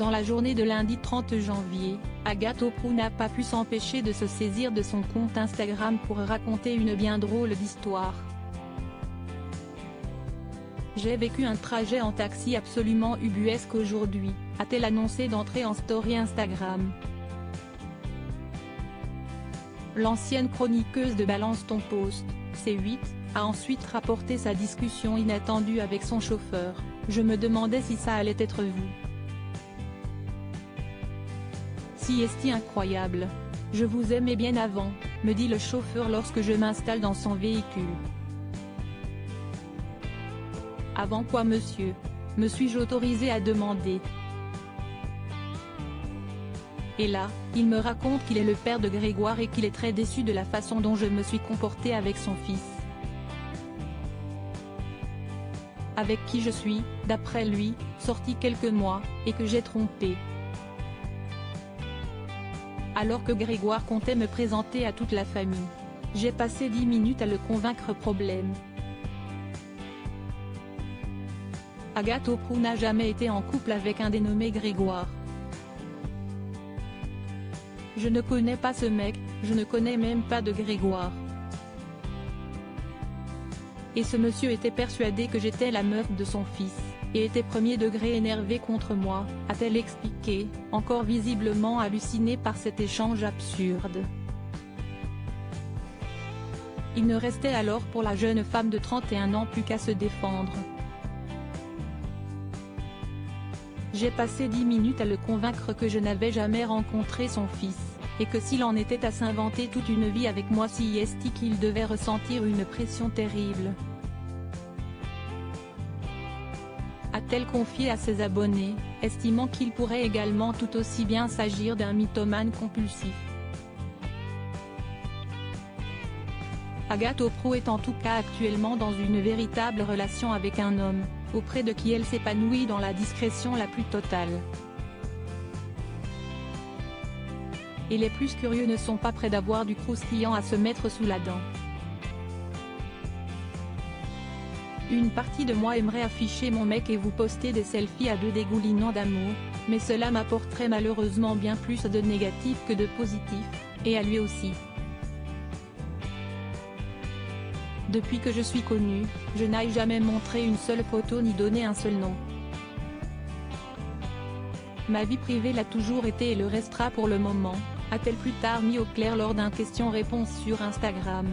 Dans la journée de lundi 30 janvier, Agathe Oprou n'a pas pu s'empêcher de se saisir de son compte Instagram pour raconter une bien drôle d'histoire. J'ai vécu un trajet en taxi absolument ubuesque aujourd'hui, a-t-elle annoncé d'entrer en story Instagram. L'ancienne chroniqueuse de Balance ton post, C8, a ensuite rapporté sa discussion inattendue avec son chauffeur. Je me demandais si ça allait être vous. Si est-ce incroyable. Je vous aimais bien avant, me dit le chauffeur lorsque je m'installe dans son véhicule. Avant quoi monsieur? Me suis-je autorisé à demander. Et là, il me raconte qu'il est le père de Grégoire et qu'il est très déçu de la façon dont je me suis comporté avec son fils. Avec qui je suis, d'après lui, sorti quelques mois, et que j'ai trompé. Alors que Grégoire comptait me présenter à toute la famille. J'ai passé 10 minutes à le convaincre problème. Agathe Oprou n'a jamais été en couple avec un dénommé Grégoire. Je ne connais pas ce mec, je ne connais même pas de Grégoire. Et ce monsieur était persuadé que j'étais la meuf de son fils, et était premier degré énervé contre moi, a-t-elle expliqué, encore visiblement hallucinée par cet échange absurde. Il ne restait alors pour la jeune femme de 31 ans plus qu'à se défendre. J'ai passé 10 minutes à le convaincre que je n'avais jamais rencontré son fils, et que s'il en était à s'inventer toute une vie avec moi si est qu'il devait ressentir une pression terrible. A-t-elle confié à ses abonnés, estimant qu'il pourrait également tout aussi bien s'agir d'un mythomane compulsif. Agathe Oprou est en tout cas actuellement dans une véritable relation avec un homme, auprès de qui elle s'épanouit dans la discrétion la plus totale. Et les plus curieux ne sont pas près d'avoir du croustillant à se mettre sous la dent. Une partie de moi aimerait afficher mon mec et vous poster des selfies à deux dégoulinants d'amour, mais cela m'apporterait malheureusement bien plus de négatif que de positif, et à lui aussi. Depuis que je suis connue, je n'ai jamais montré une seule photo ni donné un seul nom. Ma vie privée l'a toujours été et le restera pour le moment, a-t-elle plus tard mis au clair lors d'un question-réponse sur Instagram.